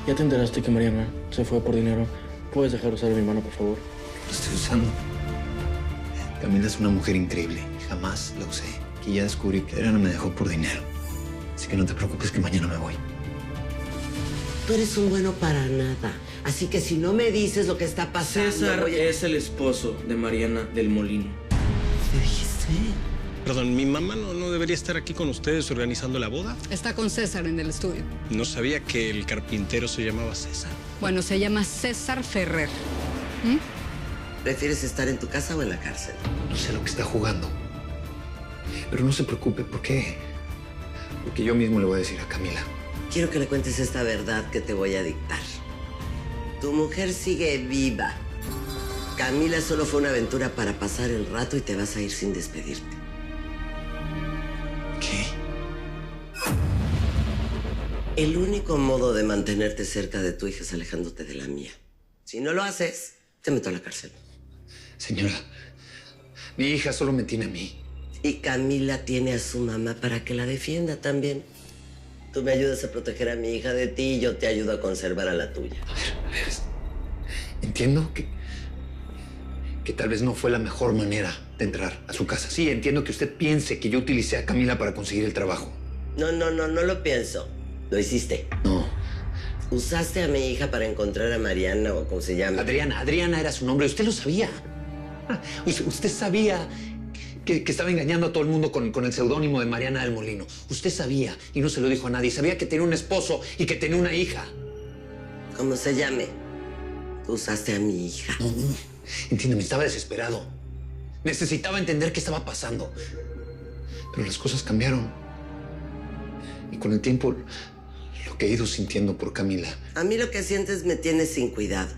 Ya te enteraste que Mariana se fue por dinero. ¿Puedes dejar usar a mi mano, por favor? Lo estoy usando. Camila es una mujer increíble. Jamás la usé. Que ya descubrí que Adriana me dejó por dinero. Así que no te preocupes que mañana me voy. Tú eres un bueno para nada. Así que si no me dices lo que está pasando... César es el esposo de Mariana del Molino. ¿Qué dijiste? Perdón, ¿mi mamá no debería estar aquí con ustedes organizando la boda? Está con César en el estudio. No sabía que el carpintero se llamaba César. Bueno, se llama César Ferrer. ¿Prefieres estar en tu casa o en la cárcel? No sé lo que está jugando. Pero no se preocupe, ¿por qué? Porque yo mismo le voy a decir a Camila. Quiero que le cuentes esta verdad que te voy a dictar. Tu mujer sigue viva. Camila solo fue una aventura para pasar el rato y te vas a ir sin despedirte. ¿Qué? El único modo de mantenerte cerca de tu hija es alejándote de la mía. Si no lo haces, te meto a la cárcel. Señora, mi hija solo me tiene a mí. Y Camila tiene a su mamá para que la defienda también. Tú me ayudas a proteger a mi hija de ti y yo te ayudo a conservar a la tuya. A ver, entiendo que tal vez no fue la mejor manera de entrar a su casa. Sí, entiendo que usted piense que yo utilicé a Camila para conseguir el trabajo. No lo pienso. Lo hiciste. No. Usaste a mi hija para encontrar a Mariana o como se llama. Adriana era su nombre. Usted lo sabía. Usted sabía que estaba engañando a todo el mundo con el seudónimo de Mariana del Molino. Usted sabía y no se lo dijo a nadie. Sabía que tenía un esposo y que tenía una hija. Como se llame. Tú usaste a mi hija. No. Entiéndeme, estaba desesperado. Necesitaba entender qué estaba pasando. Pero las cosas cambiaron. Y con el tiempo, lo que he ido sintiendo por Camila. A mí lo que sientes me tiene sin cuidado.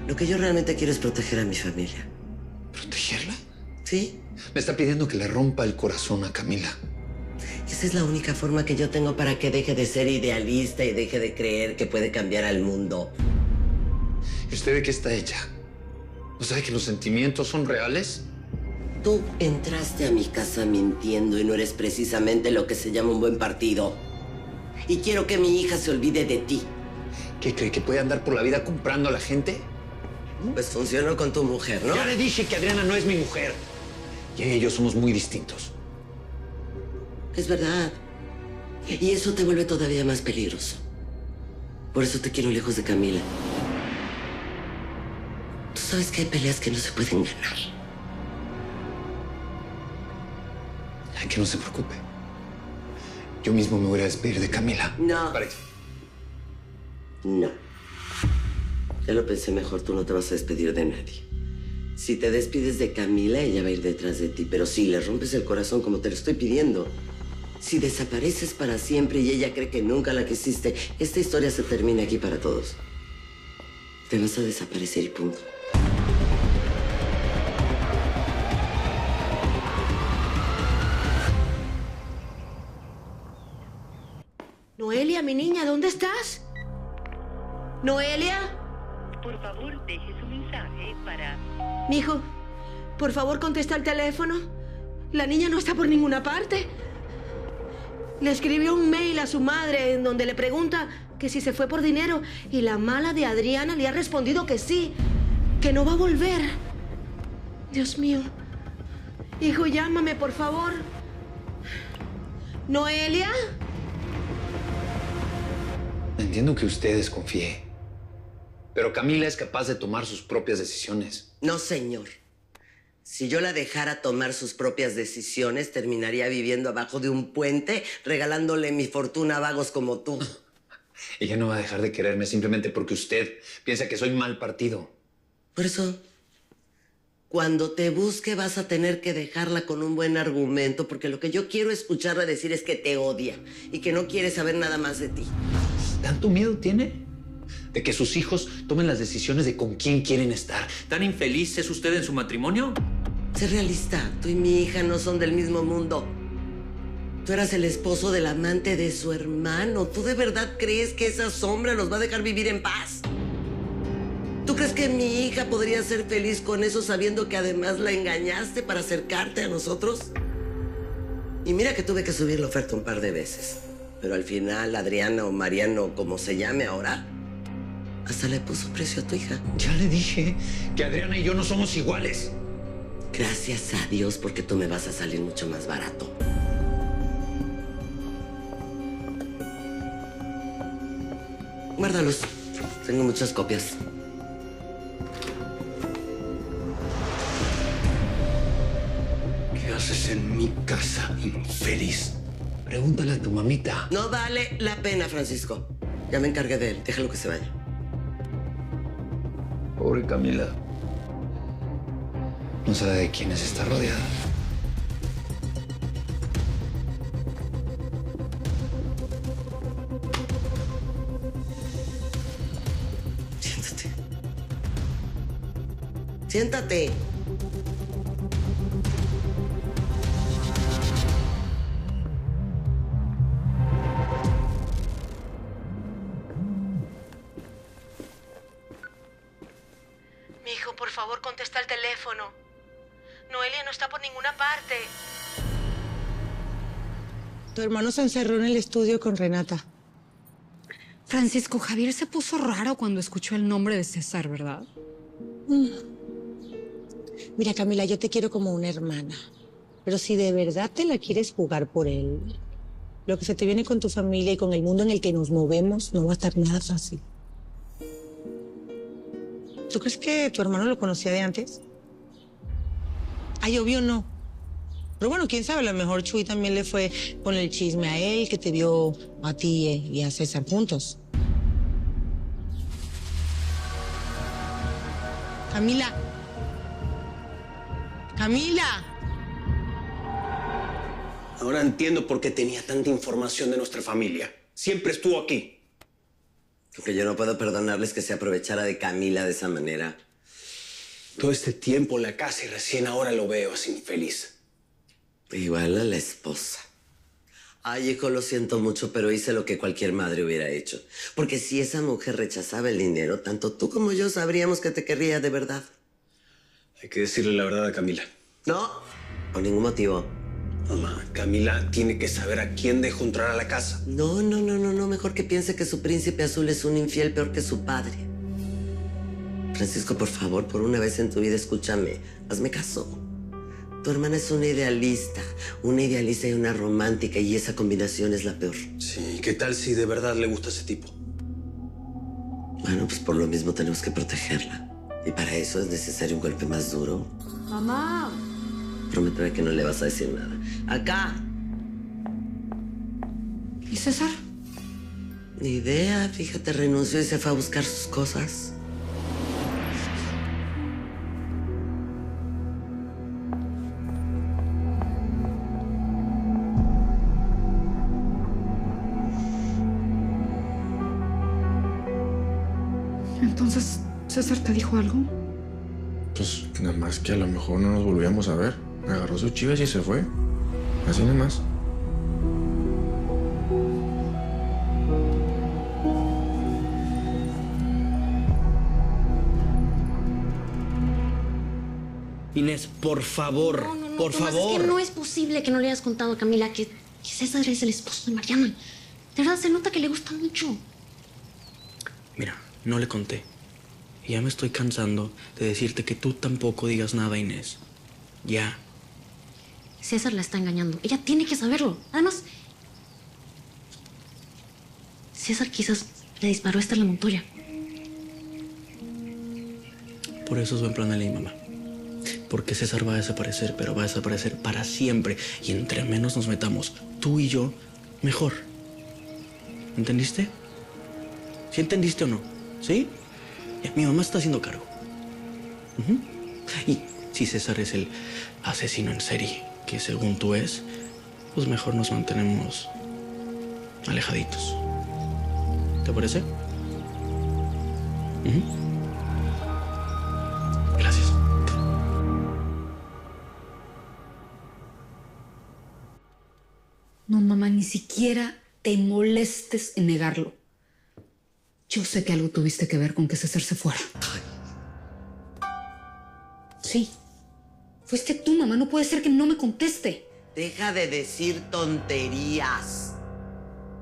Lo que yo realmente quiero es proteger a mi familia. ¿Protegerla? ¿Sí? Me está pidiendo que le rompa el corazón a Camila. Esa es la única forma que yo tengo para que deje de ser idealista y deje de creer que puede cambiar al mundo. ¿Y usted de qué está hecha? ¿No sabe que los sentimientos son reales? Tú entraste a mi casa mintiendo y no eres precisamente lo que se llama un buen partido. Y quiero que mi hija se olvide de ti. ¿Qué cree? ¿Que puede andar por la vida comprando a la gente? Pues funcionó con tu mujer, ¿no? Ya le dije que Adriana no es mi mujer. Y ella y yo somos muy distintos. Es verdad. Y eso te vuelve todavía más peligroso. Por eso te quiero lejos de Camila. Tú sabes que hay peleas que no se pueden ganar. Ay, que no se preocupe. Yo mismo me voy a despedir de Camila. No. Parece. No. Ya lo pensé mejor, tú no te vas a despedir de nadie. Si te despides de Camila, ella va a ir detrás de ti. Pero si le rompes el corazón como te lo estoy pidiendo, si desapareces para siempre y ella cree que nunca la quisiste, esta historia se termina aquí para todos. Te vas a desaparecer y punto. Noelia, mi niña, ¿dónde estás? ¿Noelia? Por favor, deje su mensaje para... Mijo, por favor, contesta el teléfono. La niña no está por ninguna parte. Le escribió un mail a su madre en donde le pregunta que si se fue por dinero y la mala de Adriana le ha respondido que sí, que no va a volver. Dios mío. Hijo, llámame, por favor. ¿Noelia? Entiendo que usted desconfíe. Pero Camila es capaz de tomar sus propias decisiones. No, señor. Si yo la dejara tomar sus propias decisiones, terminaría viviendo abajo de un puente, regalándole mi fortuna a vagos como tú. Ella no va a dejar de quererme simplemente porque usted piensa que soy mal partido. Por eso, cuando te busque vas a tener que dejarla con un buen argumento, porque lo que yo quiero escucharla decir es que te odia y que no quiere saber nada más de ti. ¿Tanto miedo tiene? ¿De que sus hijos tomen las decisiones de con quién quieren estar? ¿Tan infeliz es usted en su matrimonio? Sé realista. Tú y mi hija no son del mismo mundo. Tú eras el esposo del amante de su hermano. ¿Tú de verdad crees que esa sombra los va a dejar vivir en paz? ¿Tú crees que mi hija podría ser feliz con eso sabiendo que además la engañaste para acercarte a nosotros? Y mira que tuve que subir la oferta un par de veces. Pero al final, Adriana o Mariano, como se llame ahora, hasta le puso precio a tu hija. Ya le dije que Adriana y yo no somos iguales. Gracias a Dios, porque tú me vas a salir mucho más barato. Guárdalos. Tengo muchas copias. ¿Qué haces en mi casa, infeliz? Pregúntale a tu mamita. No vale la pena, Francisco. Ya me encargué de él. Déjalo que se vaya. Pobre Camila. No sabe de quiénes está rodeada. Siéntate. Siéntate. Mijo, por favor, contesta el teléfono. Noelia no está por ninguna parte. Tu hermano se encerró en el estudio con Renata. Francisco, Javier se puso raro cuando escuchó el nombre de César, ¿verdad? Mira, Camila, yo te quiero como una hermana. Pero si de verdad te la quieres jugar por él, lo que se te viene con tu familia y con el mundo en el que nos movemos no va a estar nada fácil. ¿Tú crees que tu hermano lo conocía de antes? Ay, obvio no. Pero bueno, quién sabe, a lo mejor Chuy también le fue con el chisme a él, que te vio a ti y a César juntos. Camila. Camila. Ahora entiendo por qué tenía tanta información de nuestra familia. Siempre estuvo aquí. Porque yo no puedo perdonarles que se aprovechara de Camila de esa manera. Todo este tiempo la casa y recién ahora lo veo así infeliz. Igual a la esposa. Ay, hijo, lo siento mucho, pero hice lo que cualquier madre hubiera hecho. Porque si esa mujer rechazaba el dinero, tanto tú como yo sabríamos que te querría de verdad. Hay que decirle la verdad a Camila. No, por ningún motivo. Mamá, Camila tiene que saber a quién dejó entrar a la casa. No. Mejor que piense que su príncipe azul es un infiel peor que su padre. Francisco, por favor, por una vez en tu vida, escúchame. Hazme caso. Tu hermana es una idealista y una romántica, y esa combinación es la peor. Sí, ¿qué tal si de verdad le gusta ese tipo? Bueno, pues por lo mismo tenemos que protegerla. Y para eso es necesario un golpe más duro. Mamá. Prométeme que no le vas a decir nada. ¡Acá! ¿Y César? Ni idea, fíjate, renunció y se fue a buscar sus cosas. Entonces, ¿César te dijo algo? Pues nada más que a lo mejor no nos volvíamos a ver. Agarró sus chivas y se fue. Así nada más. Inés, por favor, por Tomás, favor. es que no es posible que no le hayas contado a Camila que César es el esposo de Mariana. De verdad, se nota que le gusta mucho. Mira, no le conté. Y ya me estoy cansando de decirte que tú tampoco digas nada, Inés. Ya. César la está engañando. Ella tiene que saberlo. Además, César quizás le disparó a Esther la Montoya. Por eso es buen plan de ley, mamá. Porque César va a desaparecer, pero va a desaparecer para siempre. Y entre menos nos metamos, tú y yo, mejor. ¿Entendiste? ¿Sí entendiste o no? ¿Sí? Ya, mi mamá está haciendo cargo. Y si César es el asesino en serie, que según tú es, pues mejor nos mantenemos alejaditos. ¿Te parece? Gracias. No, mamá, ni siquiera te molestes en negarlo. Yo sé que algo tuviste que ver con que César se fuera. Sí. Fuiste tú, mamá. No puede ser que no me conteste. Deja de decir tonterías.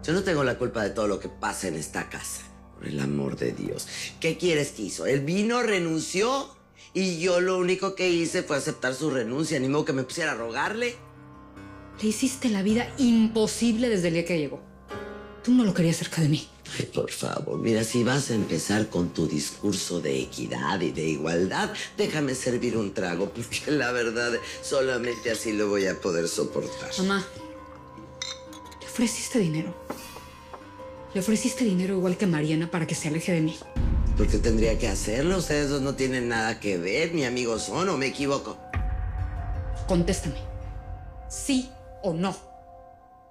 Yo no tengo la culpa de todo lo que pasa en esta casa. Por el amor de Dios. ¿Qué quieres que hizo? Él vino, renunció y yo lo único que hice fue aceptar su renuncia. Ni modo que me pusiera a rogarle. Le hiciste la vida imposible desde el día que llegó. Tú no lo querías cerca de mí. Ay, por favor, mira, si vas a empezar con tu discurso de equidad y de igualdad, déjame servir un trago, porque la verdad, solamente así lo voy a poder soportar. Mamá, le ofreciste dinero. Le ofreciste dinero igual que Mariana para que se aleje de mí. ¿Por qué tendría que hacerlo? Ustedes dos no tienen nada que ver, ni amigos son, ¿o me equivoco? Contéstame. ¿Sí o no?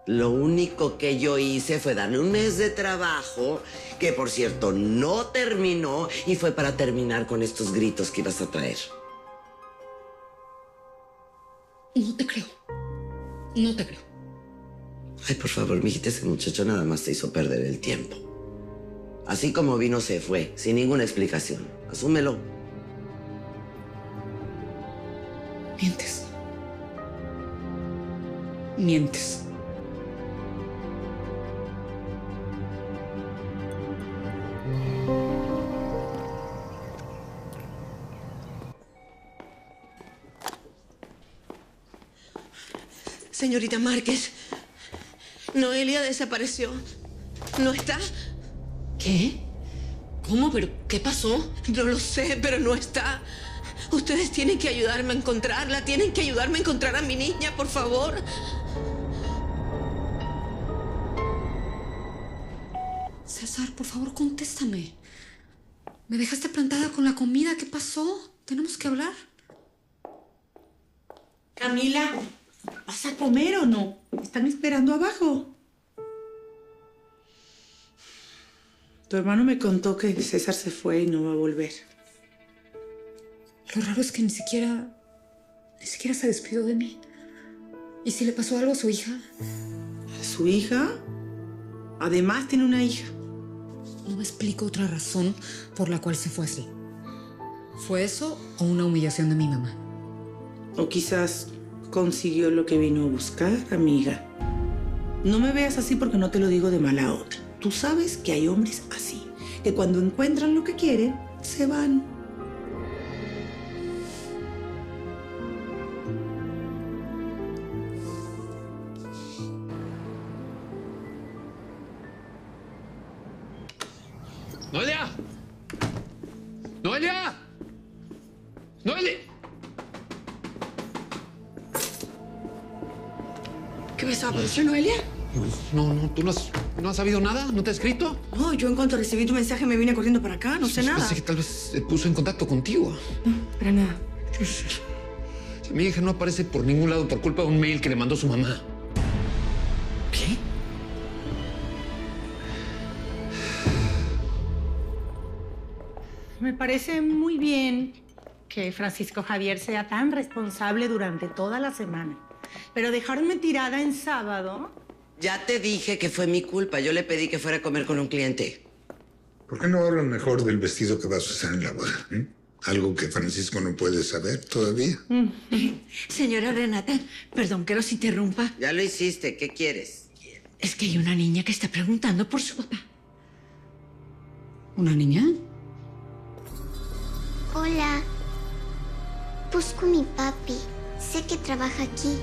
Lo único que yo hice fue darle un mes de trabajo, que por cierto no terminó, y fue para terminar con estos gritos que ibas a traer. No te creo. No te creo. Ay, por favor, mijita, ese muchacho nada más te hizo perder el tiempo. Así como vino, se fue, sin ninguna explicación. Asúmelo. Mientes. Mientes. Señorita Márquez, Noelia desapareció. ¿No está? ¿Qué? ¿Cómo? ¿Pero qué pasó? No lo sé, pero no está. Ustedes tienen que ayudarme a encontrarla. Tienen que ayudarme a encontrar a mi niña, por favor. César, por favor, contéstame. Me dejaste plantada con la comida. ¿Qué pasó? Tenemos que hablar. Camila, ¿vas a comer o no? Me están esperando abajo. Tu hermano me contó que César se fue y no va a volver. Lo raro es que ni siquiera se despidió de mí. ¿Y si le pasó algo a su hija? ¿Su hija? Además tiene una hija. No me explico otra razón por la cual se fue así. ¿Fue eso o una humillación de mi mamá? O quizás consiguió lo que vino a buscar, amiga. No me veas así porque no te lo digo de mala onda. Tú sabes que hay hombres así, que cuando encuentran lo que quieren, se van. ¡Noelia! ¡Noelia! ¡Noelia! ¿Qué pasó? ¿Apareció Noelia? No, ¿tú no has sabido nada? ¿No te ha escrito? No, yo en cuanto recibí tu mensaje me vine corriendo para acá. No sé nada. Pensé que tal vez se puso en contacto contigo. No, para nada. Mi hija no aparece por ningún lado por culpa de un mail que le mandó su mamá. ¿Qué? Me parece muy bien que Francisco Javier sea tan responsable durante toda la semana. Pero dejarme tirada en sábado... Ya te dije que fue mi culpa. Yo le pedí que fuera a comer con un cliente. ¿Por qué no hablan mejor del vestido que vas a usar en la boda? Algo que Francisco no puede saber todavía. Señora Renata, perdón que los interrumpa. Ya lo hiciste. ¿Qué quieres? Es que hay una niña que está preguntando por su papá. ¿Una niña? Hola. Busco a mi papi. Sé que trabaja aquí.